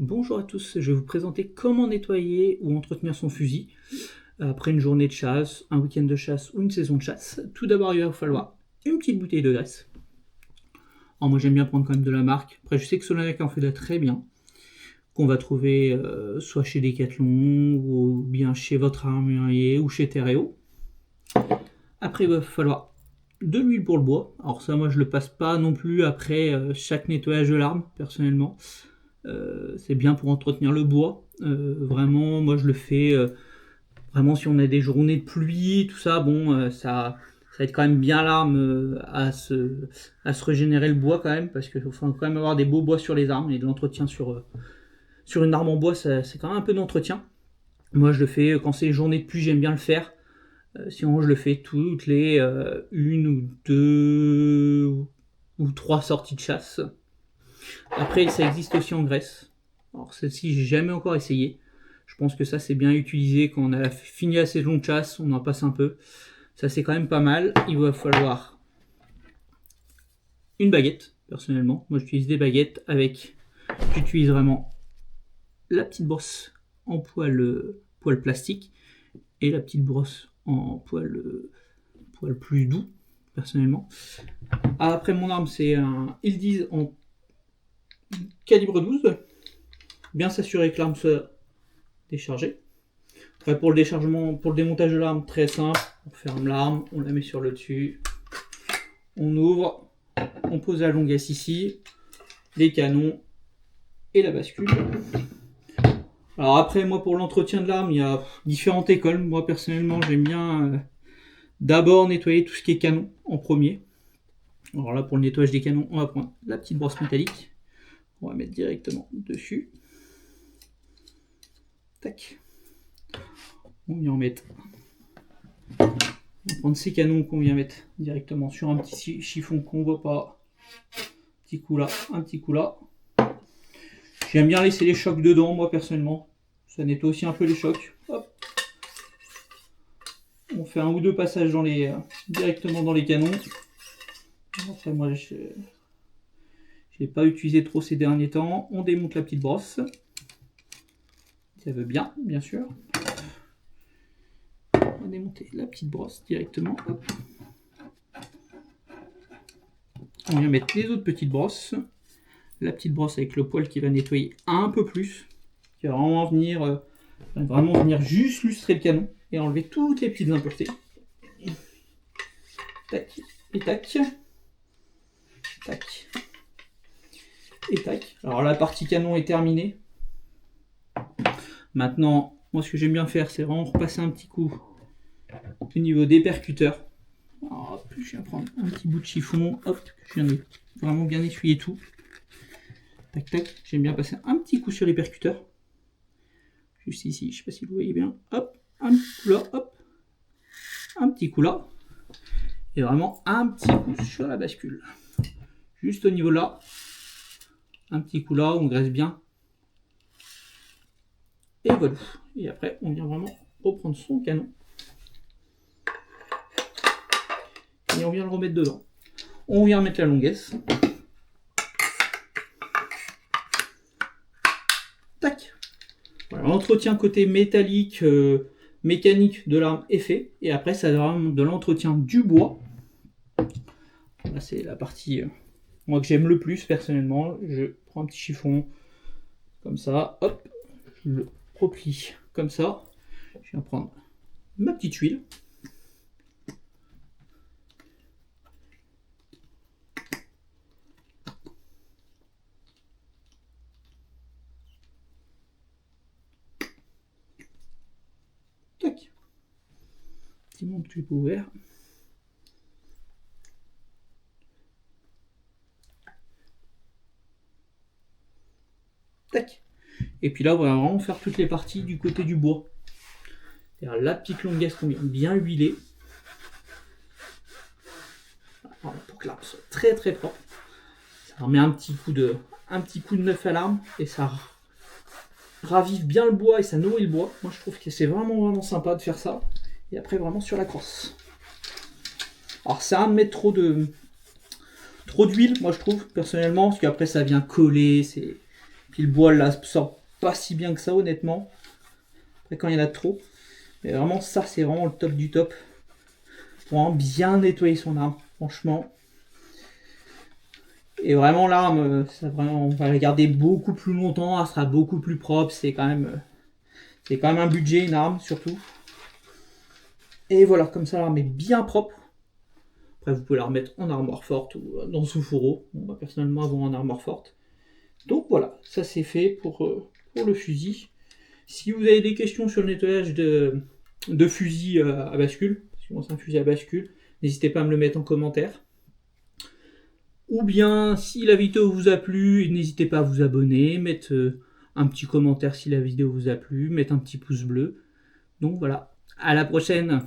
Bonjour à tous, je vais vous présenter comment nettoyer ou entretenir son fusil après une journée de chasse, un week-end de chasse ou une saison de chasse. Tout d'abord, il va falloir une petite bouteille de graisse. Alors moi j'aime bien prendre quand même de la marque. Après je sais que Sonanek en fait de très bien, qu'on va trouver soit chez Decathlon ou bien chez votre armurier ou chez Terreo. Après il va falloir de l'huile pour le bois. Alors ça moi je le passe pas non plus après chaque nettoyage de l'arme personnellement. C'est bien pour entretenir le bois. Vraiment, moi je le fais vraiment si on a des journées de pluie, tout ça, bon, ça aide quand même bien l'arme à se régénérer le bois quand même, parce qu'il faut quand même avoir des beaux bois sur les armes et de l'entretien sur une arme en bois, c'est quand même un peu d'entretien. Moi je le fais quand c'est les journées de pluie, j'aime bien le faire. Sinon je le fais toutes les une ou deux ou trois sorties de chasse. Après, ça existe aussi en Grèce. Alors celle-ci, j'ai jamais encore essayé. Je pense que ça, c'est bien utilisé quand on a fini la saison de chasse, on en passe un peu. Ça, c'est quand même pas mal. Il va falloir une baguette, personnellement. Moi, j'utilise des baguettes avec... J'utilise vraiment la petite brosse en poil plastique et la petite brosse en poil plus doux, personnellement. Après, mon arme, c'est un Ildiz en calibre 12. Bien s'assurer que l'arme soit déchargée. Après, pour le déchargement, pour le démontage de l'arme, très simple. On ferme l'arme, on la met sur le dessus, on ouvre, on pose la longuesse ici, les canons et la bascule. Alors après, moi pour l'entretien de l'arme, il y a différentes écoles. Moi personnellement, j'aime bien d'abord nettoyer tout ce qui est canon en premier. Alors là, pour le nettoyage des canons, on va prendre la petite brosse métallique. On va mettre directement dessus. Tac. On vient en mettre. On va prendre ces canons qu'on vient mettre directement sur un petit chiffon qu'on ne voit pas. Un petit coup là, un petit coup là. J'aime bien laisser les chocs dedans, moi personnellement. Ça nettoie aussi un peu les chocs. Hop. On fait un ou deux passages directement dans les canons. Après, moi, je n'ai pas utilisé trop ces derniers temps. On démonte la petite brosse. Ça veut bien, bien sûr. On va démonter la petite brosse directement. Hop. On vient mettre les autres petites brosses. La petite brosse avec le poil qui va nettoyer un peu plus. Qui va vraiment venir juste lustrer le canon et enlever toutes les petites impuretés. Tac, et tac. Tac. Et tac. Alors la partie canon est terminée. Maintenant, moi ce que j'aime bien faire, c'est vraiment repasser un petit coup au niveau des percuteurs. Alors, hop, je viens prendre un petit bout de chiffon. Hop, je viens de vraiment bien essuyer tout. Tac, tac. J'aime bien passer un petit coup sur les percuteurs. Juste ici, je ne sais pas si vous voyez bien. Hop, un petit coup là, hop. Un petit coup là. Et vraiment un petit coup sur la bascule. Juste au niveau là. Un petit coup là, on graisse bien. Et voilà. Et après, on vient vraiment reprendre son canon. Et on vient le remettre dedans. On vient mettre la longuesse. Tac. Voilà, l'entretien côté métallique, mécanique de l'arme est fait. Et après, ça va vraiment de l'entretien du bois. Là, c'est la partie moi que j'aime le plus personnellement. Je prends un petit chiffon comme ça. Hop. Je le replie comme ça. Je viens prendre ma petite huile. Tac. Petit monde tube ouvert. Tac. Et puis là, on va vraiment faire toutes les parties du côté du bois. C'est-à-dire la petite longuesse qu'on vient bien huiler. Voilà, pour que l'arme soit très très propre. Ça remet un petit coup de neuf à l'arme et ça ravive bien le bois et ça nourrit le bois. Moi je trouve que c'est vraiment sympa de faire ça. Et après vraiment sur la crosse. Alors ça va me mettre trop d'huile, moi je trouve personnellement, parce qu'après ça vient coller, Puis le bois là sort pas si bien que ça honnêtement. Après quand il y en a trop. Mais vraiment ça c'est vraiment le top du top. Pour vraiment bien nettoyer son arme, franchement. Et vraiment l'arme, on va la garder beaucoup plus longtemps, elle sera beaucoup plus propre, c'est quand même un budget, une arme surtout. Et voilà, comme ça l'arme est bien propre. Après vous pouvez la remettre en armoire forte ou dans sous fourreau. Bon, bah, personnellement avoir en armoire forte. Donc voilà, ça c'est fait pour le fusil. Si vous avez des questions sur le nettoyage de fusil à bascule, parce que moi c'est un fusil à bascule, n'hésitez pas à me le mettre en commentaire. Ou bien, si la vidéo vous a plu, n'hésitez pas à vous abonner, mettre un petit commentaire si la vidéo vous a plu, mettre un petit pouce bleu. Donc voilà, à la prochaine!